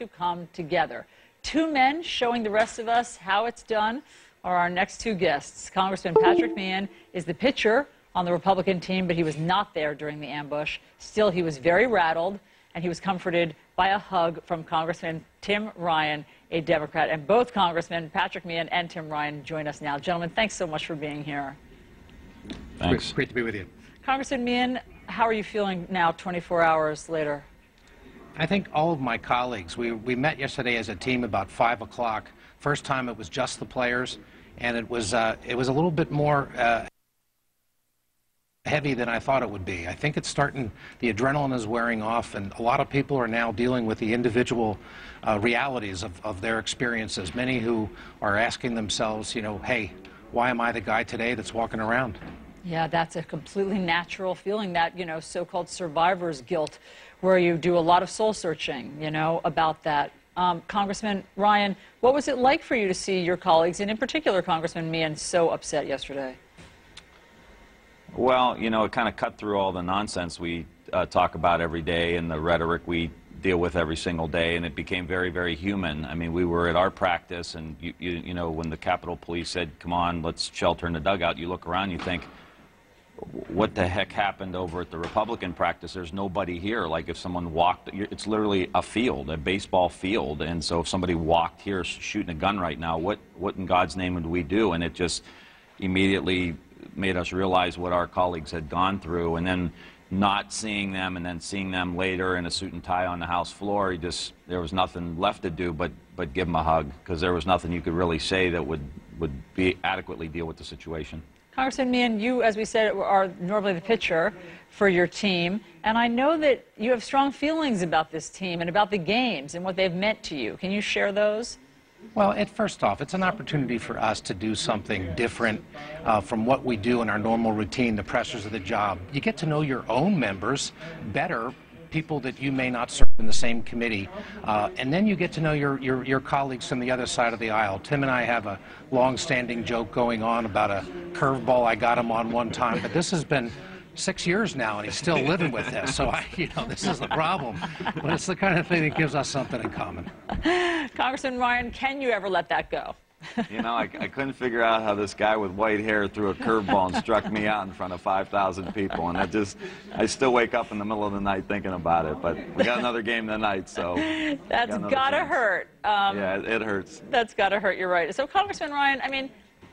to come together. Two men showing the rest of us how it's done are our next two guests. Congressman Patrick Meehan is the pitcher on the Republican team, but he was not there during the ambush. Still, he was very rattled, and he was comforted by a hug from Congressman Tim Ryan, a Democrat. And both Congressmen, Patrick Meehan and Tim Ryan, join us now. Gentlemen, thanks so much for being here. Thanks. Great to be with you. Congressman Meehan, how are you feeling now, 24 hours later? I think all of my colleagues, we met yesterday as a team about 5 o'clock. First time it was just the players, and it was a little bit more heavy than I thought it would be. I think it's starting, the adrenaline is wearing off, and a lot of people are now dealing with the individual realities of their experiences. Many who are asking themselves, you know, hey, why am I the guy today that's walking around? Yeah, that's a completely natural feeling, that, you know, so-called survivor's guilt, where you do a lot of soul searching, you know, about that. Congressman Ryan, what was it like for you to see your colleagues, and in particular Congressman Meehan, so upset yesterday? Well, you know, it kind of cut through all the nonsense we talk about every day and the rhetoric we deal with every single day, and it became very, very human. I mean, we were at our practice, and, you know, when the Capitol Police said, come on, let's shelter in the dugout, you look around, you think, what the heck happened over at the Republican practice? There's nobody here. Like, if someone walked, it's literally a field, a baseball field, and so if somebody walked here shooting a gun right now, what in God's name would we do? And it just immediately made us realize what our colleagues had gone through, and then not seeing them, and then seeing them later in a suit and tie on the House floor, there was nothing left to do but give them a hug, because there was nothing you could really say that would adequately deal with the situation. Congressman Meehan, you, as we said, are normally the pitcher for your team, and I know that you have strong feelings about this team and about the games and what they've meant to you. Can you share those? Well, first off, it's an opportunity for us to do something different from what we do in our normal routine, the pressures of the job. You get to know your own members better, people that you may not serve in the same committee, and then you get to know your colleagues from the other side of the aisle. Tim and I have a long-standing joke going on about a curveball I got him on one time, but this has been 6 years now, and he's still living with this. So, this is the problem. But it's the kind of thing that gives us something in common. Congressman Ryan, can you ever let that go? You know, I couldn't figure out how this guy with white hair threw a curveball and struck me out in front of 5,000 people, and I still wake up in the middle of the night thinking about it. But we got another game tonight, so that's gotta hurt. Yeah, it hurts. That's gotta hurt. You're right. So, Congressman Ryan, I mean,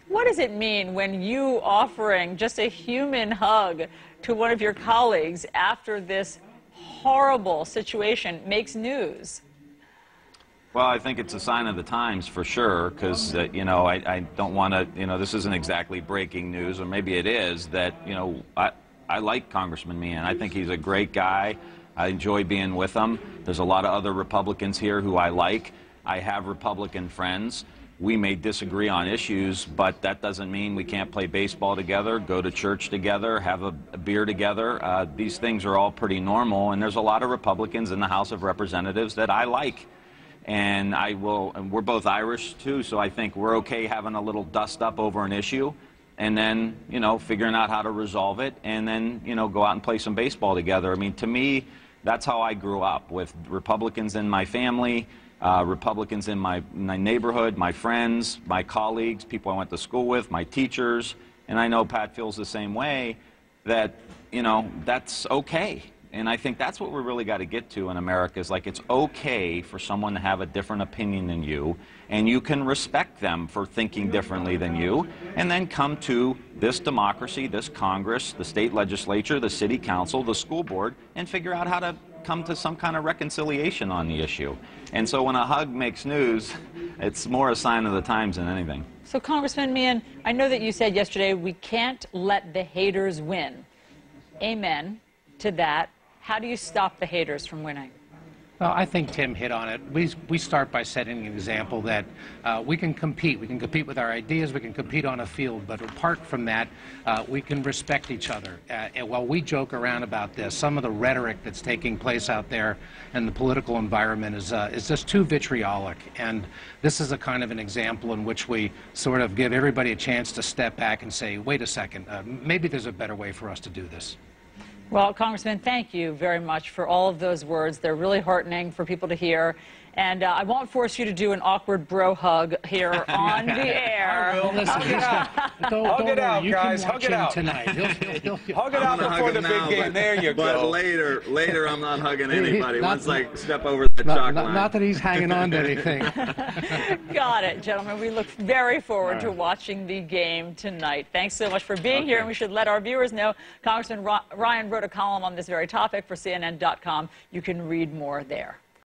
what does it mean when you offering just a human hug to one of your colleagues after this horrible situation makes news? Well, I think it's a sign of the times for sure, because, you know, I don't want to, you know, this isn't exactly breaking news, or maybe it is, that, you know, I like Congressman Meehan. I think he's a great guy. I enjoy being with him. There's a lot of other Republicans here who I like. I have Republican friends. We may disagree on issues, but that doesn't mean we can't play baseball together, go to church together, have a beer together. These things are all pretty normal, and there's a lot of Republicans in the House of Representatives that I like. And we're both Irish too, so I think we're okay having a little dust up over an issue, and then, you know, figuring out how to resolve it, and then, you know, go out and play some baseball together. I mean, to me, that's how I grew up, with Republicans in my family, Republicans in my neighborhood, my friends, my colleagues, people I went to school with, my teachers, and I know Pat feels the same way, that, you know, that's okay. And I think that's what we really got to get to in America, is like, it's okay for someone to have a different opinion than you, and you can respect them for thinking differently than you, and then come to this democracy, this Congress, the state legislature, the city council, the school board, and figure out how to come to some kind of reconciliation on the issue. And so when a hug makes news, it's more a sign of the times than anything. So, Congressman Meehan, I know that you said yesterday we can't let the haters win. Amen to that. How do you stop the haters from winning? Well, I think Tim hit on it. We start by setting an example that we can compete. We can compete with our ideas. We can compete on a field. But apart from that, we can respect each other. And while we joke around about this, some of the rhetoric that's taking place out there in the political environment is just too vitriolic. And this is a kind of an example in which we sort of give everybody a chance to step back and say, wait a second, maybe there's a better way for us to do this. Well, Congressman, thank you very much for all of those words. They're really heartening for people to hear. And I won't force you to do an awkward bro hug here on the air. I will. Listen, don't Hug it worry, out, you guys. can Hug watch it him out. tonight. He'll Hug it out before the big game. There you but go. later I'm not hugging anybody. not- Once I step over the chalk line. not that he's hanging on to anything. Got it, gentlemen. We look very forward to watching the game tonight. Thanks so much for being here, and we should let our viewers know Congressman Ryan wrote a column on this very topic for CNN.com. You can read more there.